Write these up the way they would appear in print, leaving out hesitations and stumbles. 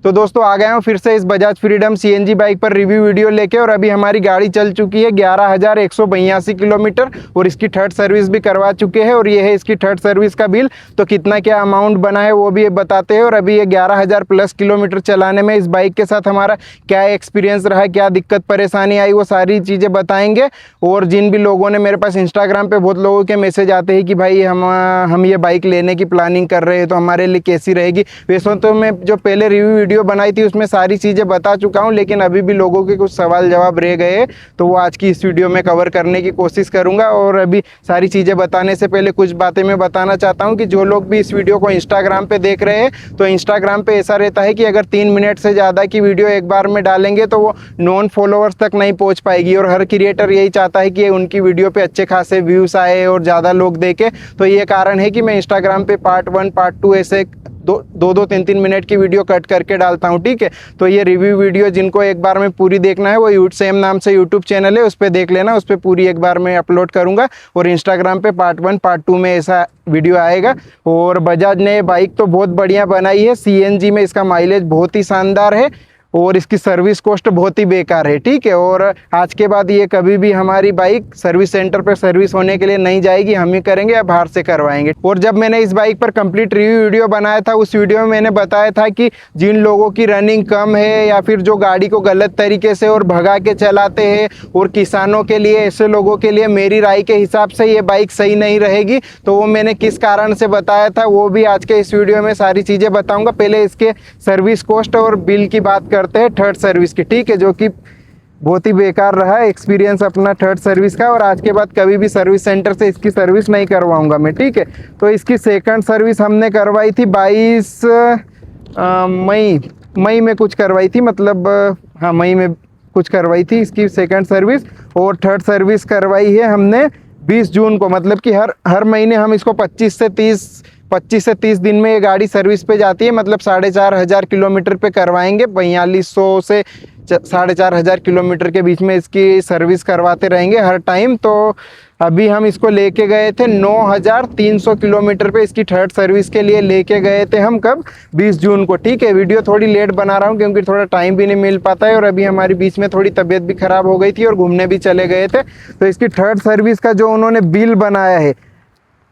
तो दोस्तों आ गए हूँ फिर से इस बजाज फ्रीडम सीएनजी बाइक पर रिव्यू वीडियो लेके। और अभी हमारी गाड़ी चल चुकी है 11,182 किलोमीटर और इसकी थर्ड सर्विस भी करवा चुके हैं। और ये है इसकी थर्ड सर्विस का बिल, तो कितना क्या अमाउंट बना है वो भी बताते हैं। और अभी ये 11,000 प्लस किलोमीटर चलाने में इस बाइक के साथ हमारा क्या एक्सपीरियंस रहा, क्या दिक्कत परेशानी आई, वो सारी चीज़ें बताएंगे। और जिन भी लोगों ने मेरे पास इंस्टाग्राम पे बहुत लोगों के मैसेज आते हैं कि भाई हम ये बाइक लेने की प्लानिंग कर रहे हैं तो हमारे लिए कैसी रहेगी। वैसे तो मैं जो पहले रिव्यू वीडियो बनाई थी उसमें सारी चीज़ें बता चुका हूं, लेकिन अभी भी लोगों के कुछ सवाल जवाब रह गए, तो वो आज की इस वीडियो में कवर करने की कोशिश करूंगा। और अभी सारी चीज़ें बताने से पहले कुछ बातें मैं बताना चाहता हूं कि जो लोग भी इस वीडियो को इंस्टाग्राम पे देख रहे हैं, तो इंस्टाग्राम पे ऐसा रहता है कि अगर 3 मिनट से ज़्यादा की वीडियो एक बार में डालेंगे तो वो नॉन फॉलोअर्स तक नहीं पहुँच पाएगी। और हर क्रिएटर यही चाहता है कि उनकी वीडियो पर अच्छे खासे व्यूज़ आए और ज़्यादा लोग देखें। तो ये कारण है कि मैं इंस्टाग्राम पे पार्ट 1 पार्ट 2 ऐसे दो 3 मिनट की वीडियो कट करके डालता हूँ, ठीक है। तो ये रिव्यू वीडियो जिनको एक बार में पूरी देखना है वो सेम नाम से यूट्यूब चैनल है, उस पर देख लेना, उस पर पूरी एक बार में अपलोड करूँगा। और इंस्टाग्राम पे पार्ट 1 पार्ट 2 में ऐसा वीडियो आएगा। और बजाज ने बाइक तो बहुत बढ़िया बनाई है, सीएनजी में इसका माइलेज बहुत ही शानदार है और इसकी सर्विस कॉस्ट बहुत ही बेकार है, ठीक है। और आज के बाद ये कभी भी हमारी बाइक सर्विस सेंटर पर सर्विस होने के लिए नहीं जाएगी, हम ही करेंगे या बाहर से करवाएंगे। और जब मैंने इस बाइक पर कंप्लीट रिव्यू वीडियो बनाया था, उस वीडियो में मैंने बताया था कि जिन लोगों की रनिंग कम है या फिर जो गाड़ी को गलत तरीके से और भगा के चलाते हैं, और किसानों के लिए, ऐसे लोगों के लिए मेरी राय के हिसाब से ये बाइक सही नहीं रहेगी। तो वो मैंने किस कारण से बताया था वो भी आज के इस वीडियो में सारी चीज़ें बताऊँगा। पहले इसके सर्विस कॉस्ट और बिल की बात करते हैं थर्ड सर्विस की, ठीक है, जो कि बहुत ही बेकार रहा एक्सपीरियंस अपना थर्ड सर्विस का। और आज के बाद कभी भी सर्विस सेंटर से इसकी सर्विस नहीं करवाऊंगा मैं, ठीक है। तो इसकी सेकंड सर्विस हमने करवाई थी 22 मई में कुछ करवाई थी, मतलब हाँ मई में कुछ करवाई थी इसकी सेकंड सर्विस। और थर्ड सर्विस करवाई है हमने 20 जून को, मतलब कि हर महीने हम इसको 25 से 30 दिन में ये गाड़ी सर्विस पे जाती है, मतलब 4,500 किलोमीटर पे करवाएंगे। 4200 से 4,500 किलोमीटर के बीच में इसकी सर्विस करवाते रहेंगे हर टाइम। तो अभी हम इसको लेके गए थे 9,300 किलोमीटर पे, इसकी थर्ड सर्विस के लिए लेके गए थे हम कब, 20 जून को, ठीक है। वीडियो थोड़ी लेट बना रहा हूँ क्योंकि थोड़ा टाइम भी नहीं मिल पाता है, और अभी हमारी बीच में थोड़ी तबीयत भी खराब हो गई थी और घूमने भी चले गए थे। तो इसकी थर्ड सर्विस का जो उन्होंने बिल बनाया है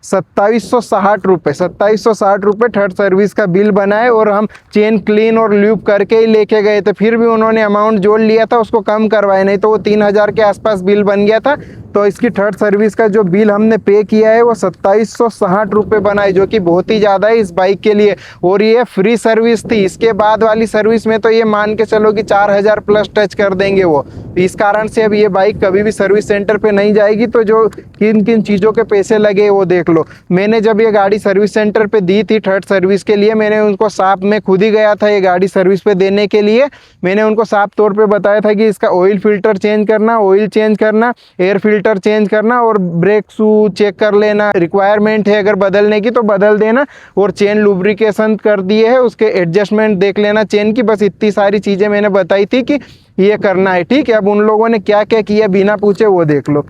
2760 रुपये थर्ड सर्विस का बिल बनाए। और हम चेन क्लीन और ल्यूब करके ही लेके गए थे, फिर भी उन्होंने अमाउंट जोड़ लिया था, उसको कम करवाए, नहीं तो वो 3,000 के आसपास बिल बन गया था। तो इसकी थर्ड सर्विस का जो बिल हमने पे किया है वो 2760 रुपये बनाए, जो कि बहुत ही ज़्यादा है इस बाइक के लिए। और ये फ्री सर्विस थी, इसके बाद वाली सर्विस में तो ये मान के चलो कि 4,000 प्लस टच कर देंगे वो। इस कारण से अब ये बाइक कभी भी सर्विस सेंटर पे नहीं जाएगी। तो जो किन किन चीज़ों के पैसे लगे वो देख लो। मैंने जब ये गाड़ी सर्विस सेंटर पे दी थी थर्ड सर्विस के लिए, मैंने उनको साफ, मैं खुद ही गया था ये गाड़ी सर्विस पे देने के लिए। मैंने उनको साफ तौर पे बताया था कि इसका ऑयल फिल्टर चेंज करना, ऑयल चेंज करना, एयर फिल्टर चेंज करना और ब्रेक शू चेक कर लेना, रिक्वायरमेंट है अगर बदलने की तो बदल देना, और चेन लुब्रिकेशन कर दिए है, उसके एडजस्टमेंट देख लेना चेन की। बस इतनी सारी चीज़ें मैंने बताई थी कि ये करना है, ठीक है। अब उन लोगों ने क्या क्या किया बिना पूछे वो देख लो।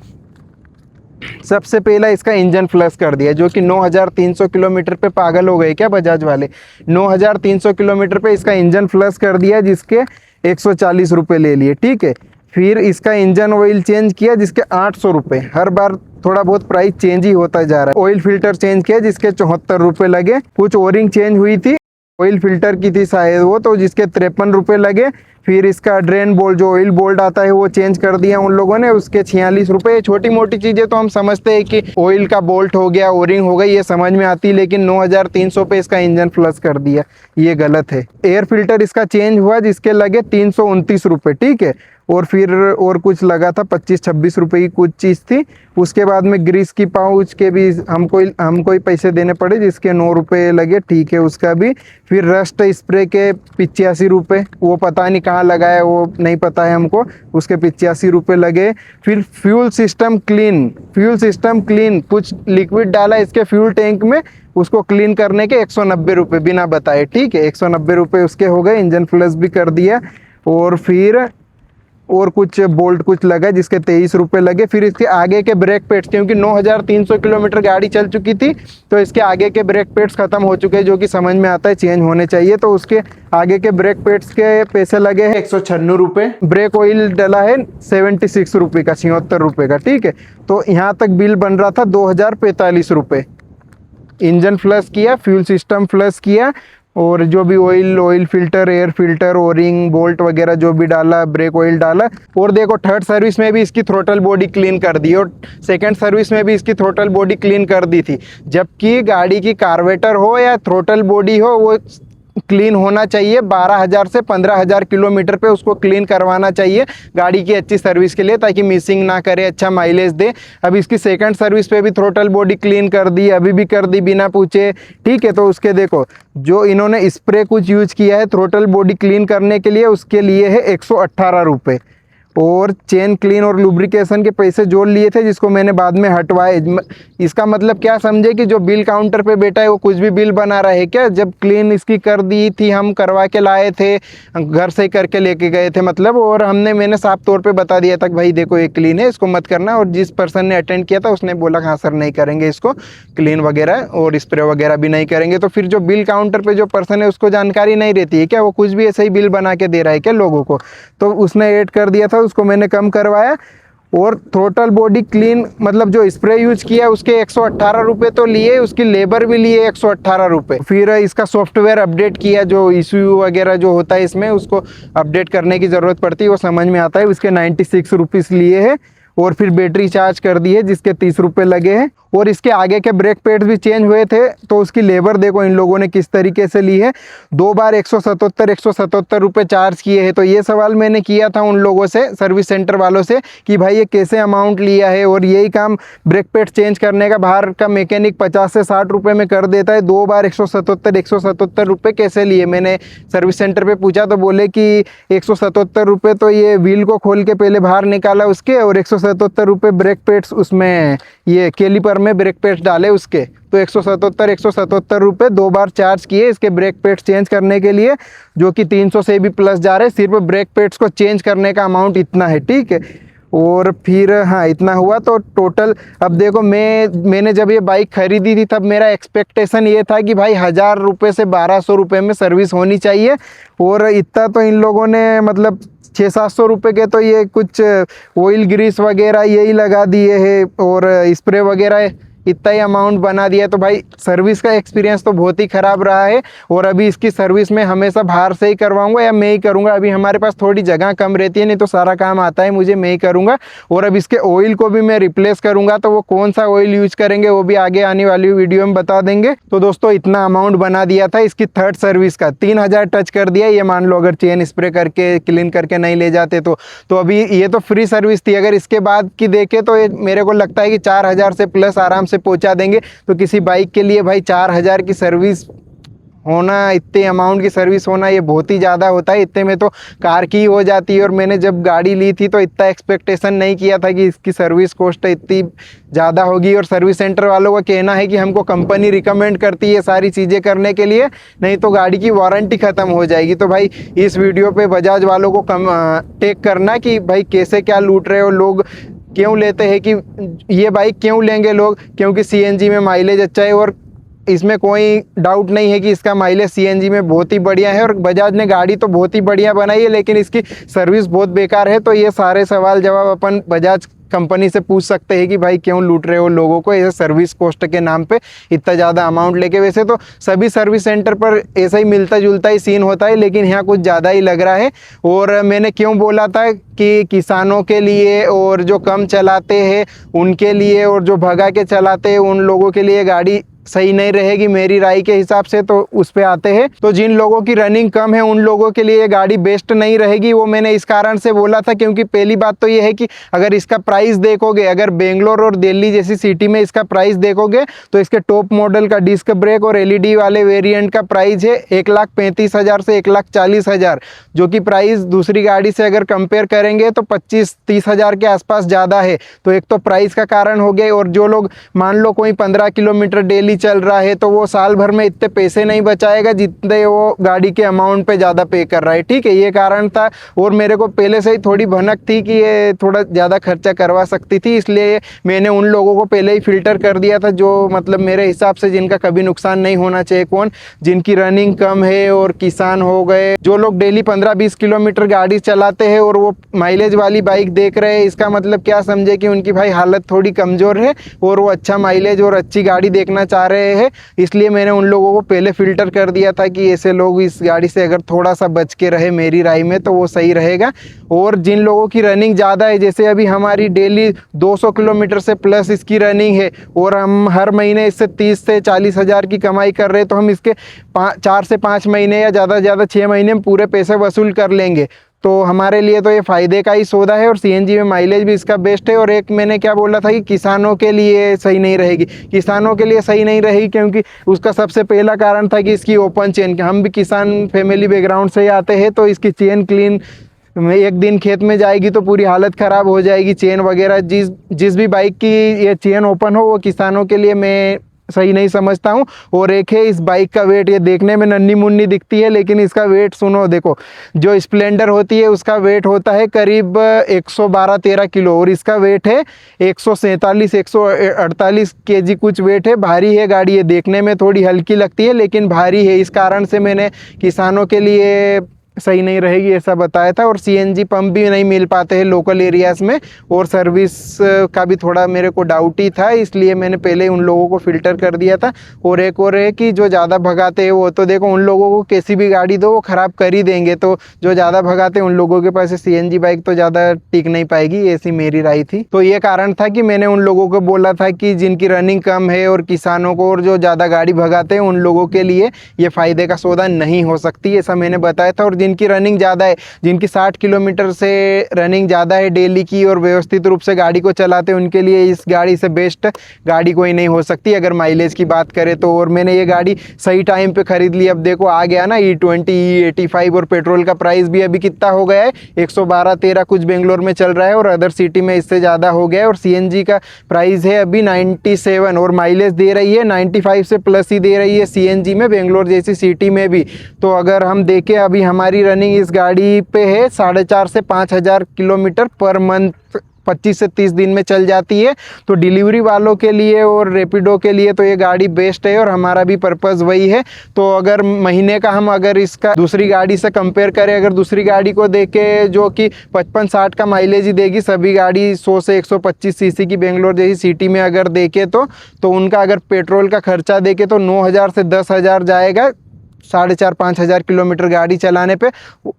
सबसे पहला इसका इंजन फ्लश कर दिया, जो कि 9,300 किलोमीटर पे पागल हो गए क्या बजाज वाले। 9,300 किलोमीटर पे इसका इंजन फ्लश कर दिया, जिसके 140 रुपये ले लिए, ठीक है। फिर इसका इंजन ऑयल चेंज किया, जिसके 800 रुपये, हर बार थोड़ा बहुत प्राइस चेंज ही होता जा रहा है। ऑयल फिल्टर चेंज किया, जिसके 74 रुपये लगे। कुछ ओरिंग चेंज हुई थी, ऑयल फिल्टर की थी शायद वो, तो जिसके 53 रुपये लगे। फिर इसका ड्रेन बोल्ट, जो ऑयल बोल्ट आता है वो चेंज कर दिया उन लोगों ने, उसके 46 रुपये। छोटी मोटी चीज़ें तो हम समझते हैं कि ऑयल का बोल्ट हो गया, ओरिंग हो गई, ये समझ में आती, लेकिन 9,300 पे इसका इंजन फ्लश कर दिया, ये गलत है। एयर फिल्टर इसका चेंज हुआ, जिसके लगे 329 रुपये, ठीक है। और फिर और कुछ लगा था 25-26 रुपये की कुछ चीज़ थी। उसके बाद में ग्रीस की पाउच के भी हमको ही पैसे देने पड़े, जिसके 9 रुपये लगे, ठीक है, उसका भी। फिर रस्ट स्प्रे के 85 रुपये, वो पता नहीं कहाँ लगा है, वो नहीं पता है हमको, उसके 85 रुपये लगे। फिर फ्यूल सिस्टम क्लीन, कुछ लिक्विड डाला इसके फ्यूल टैंक में, उसको क्लीन करने के 190 रुपये बिना बताए, ठीक है। 190 रुपये उसके हो गए। इंजन फ्लश भी कर दिया। और फिर और कुछ बोल्ट कुछ लगा जिसके 23 रुपये लगे। फिर इसके आगे के ब्रेक पेड्स, क्योंकि 9300 किलोमीटर गाड़ी चल चुकी थी तो इसके आगे के ब्रेक पेड्स ख़त्म हो चुके हैं, जो कि समझ में आता है चेंज होने चाहिए। तो उसके आगे के ब्रेक पेड्स के पैसे लगे हैं 196 रुपये। ब्रेक ऑयल डला है 76 रुपये का, 76 रुपये का, ठीक है। तो यहाँ तक बिल बन रहा था 2045 रुपये। इंजन फ्लश किया, फ्यूल सिस्टम फ्लश किया, और जो भी oil filter, air filter, O-ring, bolt वगैरह जो भी डाला, ब्रेक ऑयल डाला। और देखो थर्ड सर्विस में भी इसकी थ्रोटल बॉडी क्लीन कर दी और सेकंड सर्विस में भी इसकी थ्रोटल बॉडी क्लीन कर दी थी। जबकि गाड़ी की कार्बोरेटर हो या थ्रोटल बॉडी हो, वो क्लीन होना चाहिए 12,000 से 15,000 किलोमीटर पे उसको क्लीन करवाना चाहिए गाड़ी की अच्छी सर्विस के लिए, ताकि मिसिंग ना करे, अच्छा माइलेज दे। अब इसकी सेकंड सर्विस पे भी थ्रोटल बॉडी क्लीन कर दी, अभी भी कर दी बिना पूछे, ठीक है। तो उसके देखो जो इन्होंने स्प्रे कुछ यूज किया है थ्रोटल बॉडी क्लीन करने के लिए, उसके लिए है 118 रुपये। और चेन क्लीन और लुब्रिकेशन के पैसे जोड़ लिए थे, जिसको मैंने बाद में हटवाए। इसका मतलब क्या समझे कि जो बिल काउंटर पे बैठा है वो कुछ भी बिल बना रहा है क्या? जब क्लीन इसकी कर दी थी, हम करवा के लाए थे, घर से ही करके लेके गए थे मतलब। और मैंने साफ तौर पे बता दिया था कि भाई देखो ये क्लीन है, इसको मत करना। और जिस पर्सन ने अटेंड किया था उसने बोला हाँ सर नहीं करेंगे इसको क्लीन वगैरह, और स्प्रे वगैरह भी नहीं करेंगे। तो फिर जो बिल काउंटर पर जो पर्सन है उसको जानकारी नहीं रहती है क्या? वो कुछ भी ऐसे ही बिल बना के दे रहा है क्या लोगों को? तो उसने ऐड कर दिया था, उसको मैंने कम करवाया। और थ्रोटल बॉडी क्लीन मतलब जो स्प्रे यूज किया उसके 118 रुपये तो लिए, उसकी लेबर भी लिए 118 रुपये। फिर इसका सॉफ्टवेयर अपडेट किया, जो इशू वगैरह जो होता है इसमें उसको अपडेट करने की ज़रूरत पड़ती है, वो समझ में आता है। उसके 96 रुपीज़ लिए हैं। और फिर बैटरी चार्ज कर दी है जिसके 30 रुपये लगे हैं। और इसके आगे के ब्रेक पैड्स भी चेंज हुए थे, तो उसकी लेबर देखो इन लोगों ने किस तरीके से ली है। 2 बार 177 रुपये चार्ज किए हैं। तो ये सवाल मैंने किया था उन लोगों से, सर्विस सेंटर वालों से, कि भाई ये कैसे अमाउंट लिया है। और यही काम ब्रेक पैड चेंज करने का बाहर का मैकेनिक 50 से 60 रुपये में कर देता है। 2 बार 177 रुपये कैसे लिए? मैंने सर्विस सेंटर पर पूछा तो बोले कि 177 रुपये तो ये व्हील को खोल के पहले बाहर निकाला उसके, और 177 रुपये ब्रेक पैड्स उसमें ये कैलिपर में ब्रेक पैड्स डाले उसके। तो 177 रुपये 2 बार चार्ज किए इसके ब्रेक पैड्स चेंज करने के लिए, जो कि 300 से भी प्लस जा रहे हैं। सिर्फ ब्रेक पैड्स को चेंज करने का अमाउंट इतना है, ठीक है। और फिर हाँ इतना हुआ। तो टोटल अब देखो मैंने जब ये बाइक खरीदी थी तब मेरा एक्सपेक्टेशन ये था कि भाई 1000 रुपये से 1200 रुपये में सर्विस होनी चाहिए। और इतना तो इन लोगों ने मतलब 600-700 रुपये के तो ये कुछ ऑयल ग्रीस वगैरह यही लगा दिए हैं, और स्प्रे वगैरह इतना ही अमाउंट बना दिया। तो भाई सर्विस का एक्सपीरियंस तो बहुत ही ख़राब रहा है। और अभी इसकी सर्विस में हमेशा बाहर से ही करवाऊंगा या मैं ही करूंगा। अभी हमारे पास थोड़ी जगह कम रहती है, नहीं तो सारा काम आता है मुझे, मैं ही करूंगा। और अब इसके ऑयल को भी मैं रिप्लेस करूंगा, तो वो कौन सा ऑयल यूज करेंगे वो भी आगे आने वाली वीडियो में बता देंगे। तो दोस्तों इतना अमाउंट बना दिया था इसकी थर्ड सर्विस का, 3000 टच कर दिया। ये मान लो अगर चेन स्प्रे करके क्लीन करके नहीं ले जाते तो अभी ये तो फ्री सर्विस थी। अगर इसके बाद की देखे तो ये मेरे को लगता है कि 4000 से प्लस आराम से पहुंचा देंगे। तो किसी बाइक के लिए भाई 4000 की सर्विस होना, इतने अमाउंट की सर्विस होना, ये बहुत ही ज़्यादा होता है। इतने में तो कार की हो जाती है। और मैंने जब गाड़ी ली थी तो इतना एक्सपेक्टेशन नहीं किया था कि इसकी सर्विस कॉस्ट इतनी ज़्यादा होगी। और सर्विस सेंटर वालों का कहना है कि हमको कंपनी रिकमेंड करती है सारी चीज़ें करने के लिए, नहीं तो गाड़ी की वारंटी ख़त्म हो जाएगी। तो भाई इस वीडियो पे बजाज वालों को टेक करना कि भाई कैसे क्या लूट रहे हो लोग, क्यों लेते हैं कि ये बाइक क्यों लेंगे लोग, क्योंकि सीएनजी में माइलेज अच्छा है। और इसमें कोई डाउट नहीं है कि इसका माइलेज सीएनजी में बहुत ही बढ़िया है। और बजाज ने गाड़ी तो बहुत ही बढ़िया बनाई है, लेकिन इसकी सर्विस बहुत बेकार है। तो ये सारे सवाल जवाब अपन बजाज कंपनी से पूछ सकते हैं कि भाई क्यों लूट रहे हो लोगों को ऐसे सर्विस कॉस्ट के नाम पे इतना ज़्यादा अमाउंट लेके। वैसे तो सभी सर्विस सेंटर पर ऐसा ही मिलता जुलता ही सीन होता है, लेकिन यहाँ कुछ ज़्यादा ही लग रहा है। और मैंने क्यों बोला था कि किसानों के लिए और जो कम चलाते हैं उनके लिए, और जो भगा के चलाते हैं उन लोगों के लिए गाड़ी सही नहीं रहेगी मेरी राय के हिसाब से। तो उस पे आते हैं, तो जिन लोगों की रनिंग कम है उन लोगों के लिए ये गाड़ी बेस्ट नहीं रहेगी। वो मैंने इस कारण से बोला था क्योंकि पहली बात तो ये है कि अगर इसका प्राइस देखोगे, अगर बेंगलोर और दिल्ली जैसी सिटी में इसका प्राइस देखोगे तो इसके टॉप मॉडल का डिस्क ब्रेक और एलईडी वाले वेरिएंट का प्राइस है 1,35,000 से 1,40,000, जो कि प्राइस दूसरी गाड़ी से अगर कंपेयर करेंगे तो 25-30 हज़ार के आसपास ज़्यादा है। तो एक तो प्राइस का कारण हो गया। और जो लोग मान लो कोई 15 किलोमीटर डेली चल रहा है तो वो साल भर में इतने पैसे नहीं बचाएगा जितने वो गाड़ी के अमाउंट पे ज़्यादा पे कर रहा है। ठीक है, ये कारण था। और मेरे को पहले से ही थोड़ी भनक थी कि ये थोड़ा ज़्यादा खर्चा करवा सकती थी, इसलिए मैंने उन लोगों को पहले ही फ़िल्टर कर दिया था जो मतलब मेरे हिसाब से जिनका कभी नुकसान नहीं होना चाहिए। कौन? जिनकी रनिंग कम है और किसान हो गए, जो लोग डेली 15-20 किलोमीटर गाड़ी चलाते हैं और वो माइलेज वाली बाइक देख रहे हैं। इसका मतलब क्या समझे कि उनकी भाई हालत थोड़ी कमज़ोर है और वो अच्छा माइलेज और अच्छी गाड़ी देखना चाह रहे हैं। इसलिए मैंने उन लोगों को पहले फ़िल्टर कर दिया था कि ऐसे लोग इस गाड़ी से अगर थोड़ा सा बच के रहे मेरी राय में तो वो सही रहेगा। और जिन लोगों की रनिंग ज़्यादा है, जैसे अभी हमारी डेली 200 किलोमीटर से प्लस इसकी रनिंग है और हम हर महीने इससे 30 से 40 हज़ार की कमाई कर रहे हैं, तो हम इसके 4 से 5 महीने या ज़्यादा से ज़्यादा 6 महीने में पूरे पैसे वसूल कर लेंगे। तो हमारे लिए तो ये फ़ायदे का ही सौदा है। और सीएनजी में माइलेज भी इसका बेस्ट है। और एक मैंने क्या बोला था कि किसानों के लिए सही नहीं रहेगी। किसानों के लिए सही नहीं रहेगी क्योंकि उसका सबसे पहला कारण था कि इसकी ओपन चेन, हम भी किसान फैमिली बैकग्राउंड से ही आते हैं, तो इसकी चेन क्लीन में एक दिन खेत में जाएगी तो पूरी हालत ख़राब हो जाएगी। चेन वगैरह जिस भी बाइक की ये चेन ओपन हो वो किसानों के लिए मैं सही नहीं समझता हूँ। और एक है इस बाइक का वेट, ये देखने में नन्ही मुन्नी दिखती है लेकिन इसका वेट सुनो, देखो जो स्प्लेंडर होती है उसका वेट होता है करीब 112-113 किलो और इसका वेट है 147-148 केजी कुछ वेट है। भारी है गाड़ी, ये देखने में थोड़ी हल्की लगती है लेकिन भारी है। इस कारण से मैंने किसानों के लिए सही नहीं रहेगी ऐसा बताया था। और सीएनजी पंप भी नहीं मिल पाते हैं लोकल एरियाज़ में और सर्विस का भी थोड़ा मेरे को डाउट ही था, इसलिए मैंने पहले उन लोगों को फ़िल्टर कर दिया था। और एक और है कि जो ज़्यादा भगाते हैं वो तो देखो उन लोगों को कैसी भी गाड़ी दो वो ख़राब कर ही देंगे, तो जो ज़्यादा भगाते हैं उन लोगों के पास सीएनजी बाइक तो ज़्यादा टिक नहीं पाएगी, ऐसी मेरी राय थी। तो ये कारण था कि मैंने उन लोगों को बोला था कि जिनकी रनिंग कम है और किसानों को और जो ज़्यादा गाड़ी भगाते हैं उन लोगों के लिए ये फ़ायदे का सौदा नहीं हो सकती, ऐसा मैंने बताया था। और जिनकी रनिंग ज़्यादा है, जिनकी 60 किलोमीटर से रनिंग ज़्यादा है डेली की और व्यवस्थित रूप से गाड़ी को चलाते हैं उनके लिए इस गाड़ी से बेस्ट गाड़ी कोई नहीं हो सकती अगर माइलेज की बात करें तो। और मैंने ये गाड़ी सही टाइम पे खरीद ली। अब देखो आ गया ना E20 E85 और पेट्रोल का प्राइस भी अभी कितना हो गया है 112-113 कुछ बेंगलोर में चल रहा है और अदर सिटी में इससे ज़्यादा हो गया है। और सीएनजी का प्राइस है अभी 97 और माइलेज दे रही है 95 से प्लस ही दे रही है सीएनजी में, बेंगलोर जैसी सिटी में भी। तो अगर हम देखें अभी हमारी रनिंग इस गाड़ी पे है 4,500 से 5,000 किलोमीटर पर मंथ, 25 से 30 दिन में चल जाती है। तो डिलीवरी वालों के लिए और रैपिडो के लिए तो ये गाड़ी बेस्ट है और हमारा भी पर्पज़ वही है। तो अगर महीने का हम अगर इसका दूसरी गाड़ी से कंपेयर करें, अगर दूसरी गाड़ी को देखें जो कि 55-60 का माइलेज ही देगी, सभी गाड़ी 100 से 125 सीसी की बेंगलोर जैसी सिटी में अगर देखें तो उनका अगर पेट्रोल का खर्चा देखें तो 9,000 से 10,000 जाएगा 4,500 किलोमीटर गाड़ी चलाने पे।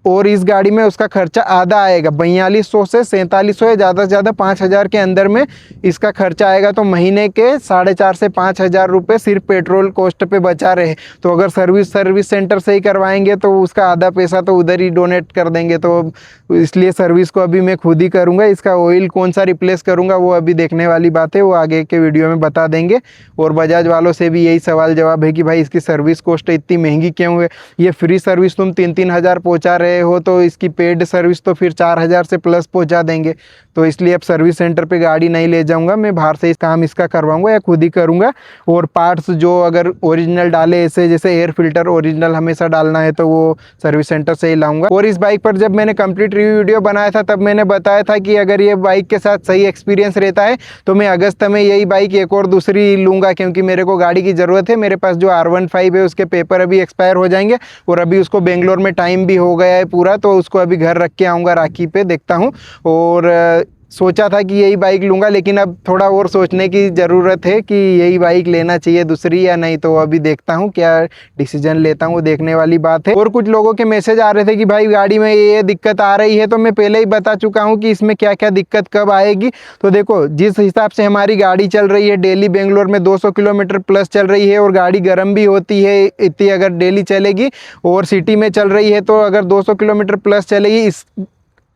और इस गाड़ी में उसका खर्चा आधा आएगा, 4200 से 4700 या ज़्यादा से ज़्यादा 5,000 के अंदर में इसका खर्चा आएगा। तो महीने के 4,500 से 5,000 रुपये सिर्फ पेट्रोल कॉस्ट पे बचा रहे। तो अगर सर्विस सेंटर से ही करवाएंगे तो उसका आधा पैसा तो उधर ही डोनेट कर देंगे। तो इसलिए सर्विस को अभी मैं खुद ही करूँगा। इसका ऑयल कौन सा रिप्लेस करूँगा वो अभी देखने वाली बात है, वो आगे के वीडियो में बता देंगे। और बजाज वालों से भी यही सवाल जवाब है कि भाई इसकी सर्विस कॉस्ट इतनी महंगी क्यों है? ये फ्री सर्विस तुम 3-3 हज़ार पहुँचा रहे हो तो इसकी पेड सर्विस तो फिर 4,000 से प्लस पहुँचा देंगे। तो इसलिए अब सर्विस सेंटर पे गाड़ी नहीं ले जाऊंगा, मैं बाहर से इस काम इसका करवाऊंगा या खुद ही करूंगा। और पार्ट्स जो अगर ओरिजिनल डाले ऐसे जैसे एयर फिल्टर ओरिजिनल हमेशा डालना है तो वो सर्विस सेंटर से ही लाऊंगा। और इस बाइक पर जब मैंने कंप्लीट रिव्यू वीडियो बनाया था तब मैंने बताया था कि अगर ये बाइक के साथ सही एक्सपीरियंस रहता है तो मैं अगस्त में यही बाइक एक और दूसरी लूँगा, क्योंकि मेरे को गाड़ी की ज़रूरत है। मेरे पास जो R15 है उसके पेपर अभी एक्सपायर हो जाएंगे और अभी उसको बेंगलोर में टाइम भी हो गया है पूरा, तो उसको अभी घर रख के आऊँगा राखी पे, देखता हूँ। और सोचा था कि यही बाइक लूँगा लेकिन अब थोड़ा और सोचने की ज़रूरत है कि यही बाइक लेना चाहिए दूसरी या नहीं। तो अभी देखता हूँ क्या डिसीजन लेता हूँ, देखने वाली बात है। और कुछ लोगों के मैसेज आ रहे थे कि भाई गाड़ी में ये दिक्कत आ रही है, तो मैं पहले ही बता चुका हूँ कि इसमें क्या क्या दिक्कत कब आएगी। तो देखो जिस हिसाब से हमारी गाड़ी चल रही है डेली बेंगलोर में 200 किलोमीटर प्लस चल रही है और गाड़ी गर्म भी होती है इतनी अगर डेली चलेगी और सिटी में चल रही है, तो अगर 200 किलोमीटर प्लस चलेगी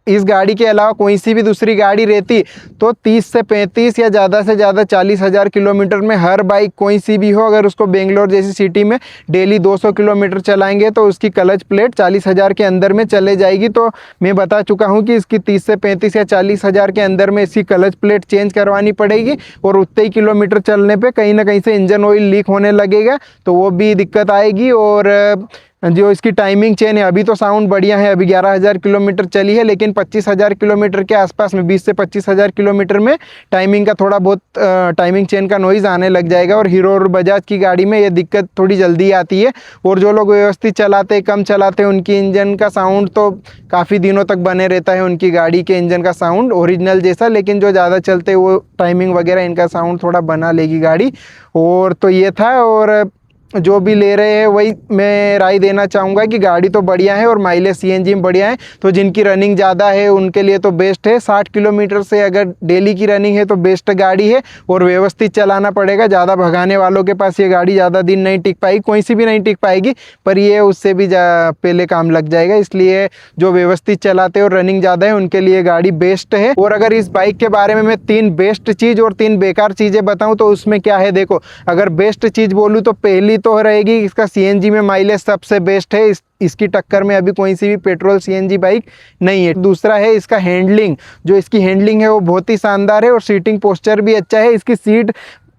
इस गाड़ी के अलावा कोई सी भी दूसरी गाड़ी रहती तो 30 से 35 या ज़्यादा से ज़्यादा 40,000 किलोमीटर में हर बाइक कोई सी भी हो, अगर उसको बेंगलोर जैसी सिटी में डेली 200 किलोमीटर चलाएंगे तो उसकी क्लच प्लेट 40,000 के अंदर में चले जाएगी। तो मैं बता चुका हूँ कि इसकी 30 से 35 या 40,000 के अंदर में इसकी क्लच प्लेट चेंज करवानी पड़ेगी, और उतने ही किलोमीटर चलने पर कहीं ना कहीं से इंजन ऑयल लीक होने लगेगा तो वो भी दिक्कत आएगी। और जो इसकी टाइमिंग चेन है, अभी तो साउंड बढ़िया है, अभी 11,000 किलोमीटर चली है, लेकिन 25,000 किलोमीटर के आसपास में 20 से 25,000 किलोमीटर में टाइमिंग का थोड़ा बहुत टाइमिंग चेन का नॉइज़ आने लग जाएगा। और हीरो और बजाज की गाड़ी में ये दिक्कत थोड़ी जल्दी आती है। और जो लोग व्यवस्थित चलाते कम चलाते उनकी इंजन का साउंड तो काफ़ी दिनों तक बने रहता है, उनकी गाड़ी के इंजन का साउंड ओरिजिनल जैसा, लेकिन जो ज़्यादा चलते वो टाइमिंग वगैरह इनका साउंड थोड़ा बना लेगी गाड़ी। और तो ये था, और जो भी ले रहे हैं वही मैं राय देना चाहूँगा कि गाड़ी तो बढ़िया है और माइलेज सीएनजी में बढ़िया है, तो जिनकी रनिंग ज़्यादा है उनके लिए तो बेस्ट है। 60 किलोमीटर से अगर डेली की रनिंग है तो बेस्ट गाड़ी है, और व्यवस्थित चलाना पड़ेगा। ज़्यादा भगाने वालों के पास ये गाड़ी ज़्यादा दिन नहीं टिक पाएगी, कोई सी भी नहीं टिक पाएगी, पर ये उससे भी पहले काम लग जाएगा। इसलिए जो व्यवस्थित चलाते और रनिंग ज़्यादा है उनके लिए गाड़ी बेस्ट है। और अगर इस बाइक के बारे में मैं 3 बेस्ट चीज़ और 3 बेकार चीज़ें बताऊँ तो उसमें क्या है, देखो अगर बेस्ट चीज़ बोलूँ तो पहली तो रहेगी इसका सीएनजी में माइलेज सबसे बेस्ट है। इसकी टक्कर में अभी कोई सी भी पेट्रोल सीएनजी बाइक नहीं है। दूसरा है इसका हैंडलिंग, जो इसकी हैंडलिंग है वो बहुत ही शानदार है, और सीटिंग पोस्चर भी अच्छा है। इसकी सीट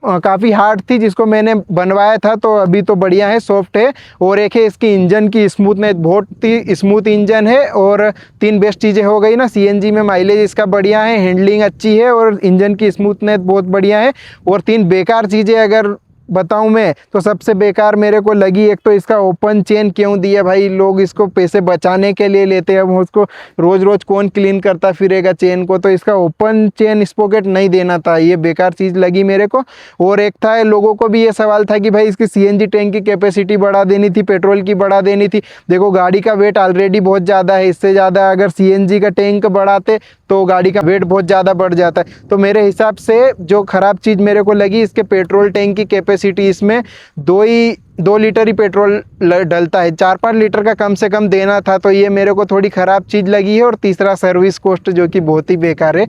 काफ़ी हार्ड थी जिसको मैंने बनवाया था, तो अभी तो बढ़िया है, सॉफ्ट है। और एक है इसकी इंजन की स्मूथनेस, बहुत ही स्मूथ इंजन है। और 3 बेस्ट चीज़ें हो गई ना, सीएनजी में माइलेज इसका बढ़िया है, हैंडलिंग अच्छी है, और इंजन की स्मूथनेस बहुत बढ़िया है। और 3 बेकार चीज़ें अगर बताऊं मैं तो सबसे बेकार मेरे को लगी, एक तो इसका ओपन चेन क्यों दिया भाई, लोग इसको पैसे बचाने के लिए लेते हैं, अब उसको रोज़ रोज़ कौन क्लीन करता फिरेगा चेन को, तो इसका ओपन चेन स्पॉकेट नहीं देना था, ये बेकार चीज़ लगी मेरे को। और एक था, लोगों को भी ये सवाल था कि भाई इसकी सीएनजी टैंक की कैपेसिटी बढ़ा देनी थी, पेट्रोल की बढ़ा देनी थी। देखो गाड़ी का वेट ऑलरेडी बहुत ज़्यादा है, इससे ज़्यादा अगर सीएनजी का टैंक बढ़ाते तो गाड़ी का वेट बहुत ज़्यादा बढ़ जाता है। तो मेरे हिसाब से जो ख़राब चीज़ मेरे को लगी, इसके पेट्रोल टैंक की कैपेसिटी, इसमें 2 लीटर ही पेट्रोल डलता है, 4-5 लीटर का कम से कम देना था, तो ये मेरे को थोड़ी ख़राब चीज़ लगी है। और तीसरा सर्विस कॉस्ट जो कि बहुत ही बेकार है,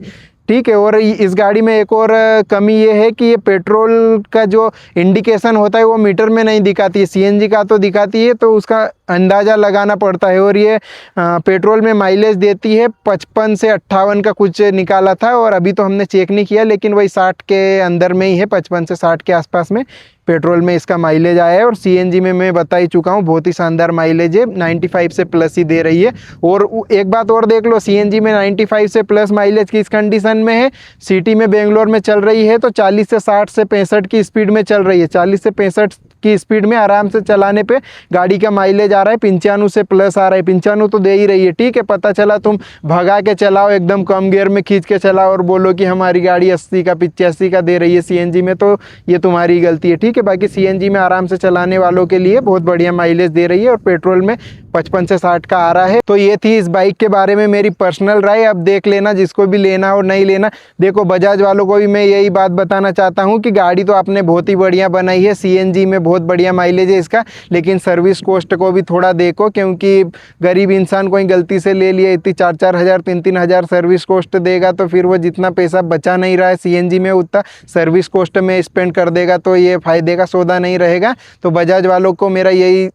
ठीक है। और इस गाड़ी में एक और कमी ये है कि ये पेट्रोल का जो इंडिकेशन होता है वो मीटर में नहीं दिखाती है, सीएनजी का तो दिखाती है, तो उसका अंदाज़ा लगाना पड़ता है। और ये पेट्रोल में माइलेज देती है 55 से 58 का कुछ निकाला था, और अभी तो हमने चेक नहीं किया, लेकिन वही 60 के अंदर में ही है, 55 से 60 के आसपास में पेट्रोल में इसका माइलेज आया है। और सीएनजी में मैं बता ही चुका हूँ बहुत ही शानदार माइलेज है, 95 से प्लस ही दे रही है। और एक बात और देख लो, सीएनजी में 95 से प्लस माइलेज किस कंडीशन में है, सिटी में बेंगलोर में चल रही है तो 40 से 60 से 65 की स्पीड में चल रही है, 40 से 65 की स्पीड में आराम से चलाने पे गाड़ी का माइलेज आ रहा है 95 से प्लस आ रहा है, 95 तो दे ही रही है, ठीक है। पता चला तुम भगा के चलाओ, एकदम कम गियर में खींच के चलाओ और बोलो कि हमारी गाड़ी 80 का 85 का दे रही है सीएनजी में, तो ये तुम्हारी गलती है, ठीक है। बाकी सीएनजी में आराम से चलाने वालों के लिए बहुत बढ़िया माइलेज दे रही है, और पेट्रोल में 55 से 60 का आ रहा है। तो ये थी इस बाइक के बारे में मेरी पर्सनल राय, अब देख लेना जिसको भी लेना और नहीं लेना। देखो बजाज वालों को भी मैं यही बात बताना चाहता हूँ कि गाड़ी तो आपने बहुत ही बढ़िया बनाई है, सीएनजी में बहुत बढ़िया माइलेज है इसका, लेकिन सर्विस कॉस्ट को भी थोड़ा देखो, क्योंकि गरीब इंसान कोई गलती से ले लिया, इतनी 4-4 हज़ार 3-3 हज़ार सर्विस कॉस्ट देगा, तो फिर वो जितना पैसा बचा नहीं रहा है सीएनजी में उतना सर्विस कॉस्ट में स्पेंड कर देगा, तो ये फायदे का सौदा नहीं रहेगा। तो बजाज वालों को मेरा यही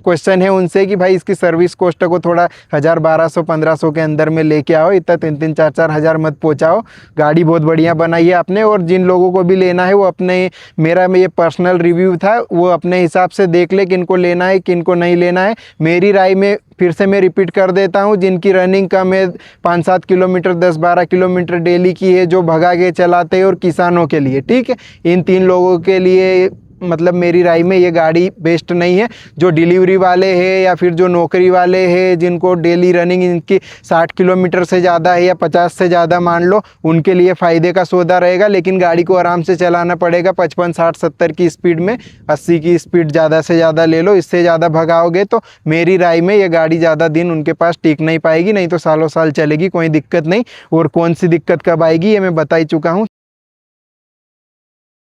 क्वेश्चन है उनसे कि भाई इसकी सर्विस कॉस्ट को थोड़ा 1000, 1200, 1500 के अंदर में लेके आओ, इतना 3-3, 4-4 हज़ार मत पहुंचाओ। गाड़ी बहुत बढ़िया बनाई है आपने, और जिन लोगों को भी लेना है वो अपने, मेरा में ये पर्सनल रिव्यू था, वो अपने हिसाब से देख ले किनको लेना है किनको नहीं लेना है। मेरी राय में फिर से मैं रिपीट कर देता हूँ, जिनकी रनिंग कम है 5-7 किलोमीटर, 10-12 किलोमीटर डेली की है, जो भगा के चलाते हैं, और किसानों के लिए, ठीक है, इन 3 लोगों के लिए मतलब मेरी राय में ये गाड़ी बेस्ट नहीं है। जो डिलीवरी वाले हैं या फिर जो नौकरी वाले हैं, जिनको डेली रनिंग इनकी 60 किलोमीटर से ज़्यादा है या 50 से ज़्यादा मान लो, उनके लिए फ़ायदे का सौदा रहेगा, लेकिन गाड़ी को आराम से चलाना पड़ेगा 55, 60, 70 की स्पीड में, 80 की स्पीड ज़्यादा से ज़्यादा ले लो, इससे ज़्यादा भगाओगे तो मेरी राय में ये गाड़ी ज़्यादा दिन उनके पास टिक नहीं पाएगी, नहीं तो सालों साल चलेगी, कोई दिक्कत नहीं। और कौन सी दिक्कत कब आएगी ये मैं बता ही चुका हूँ।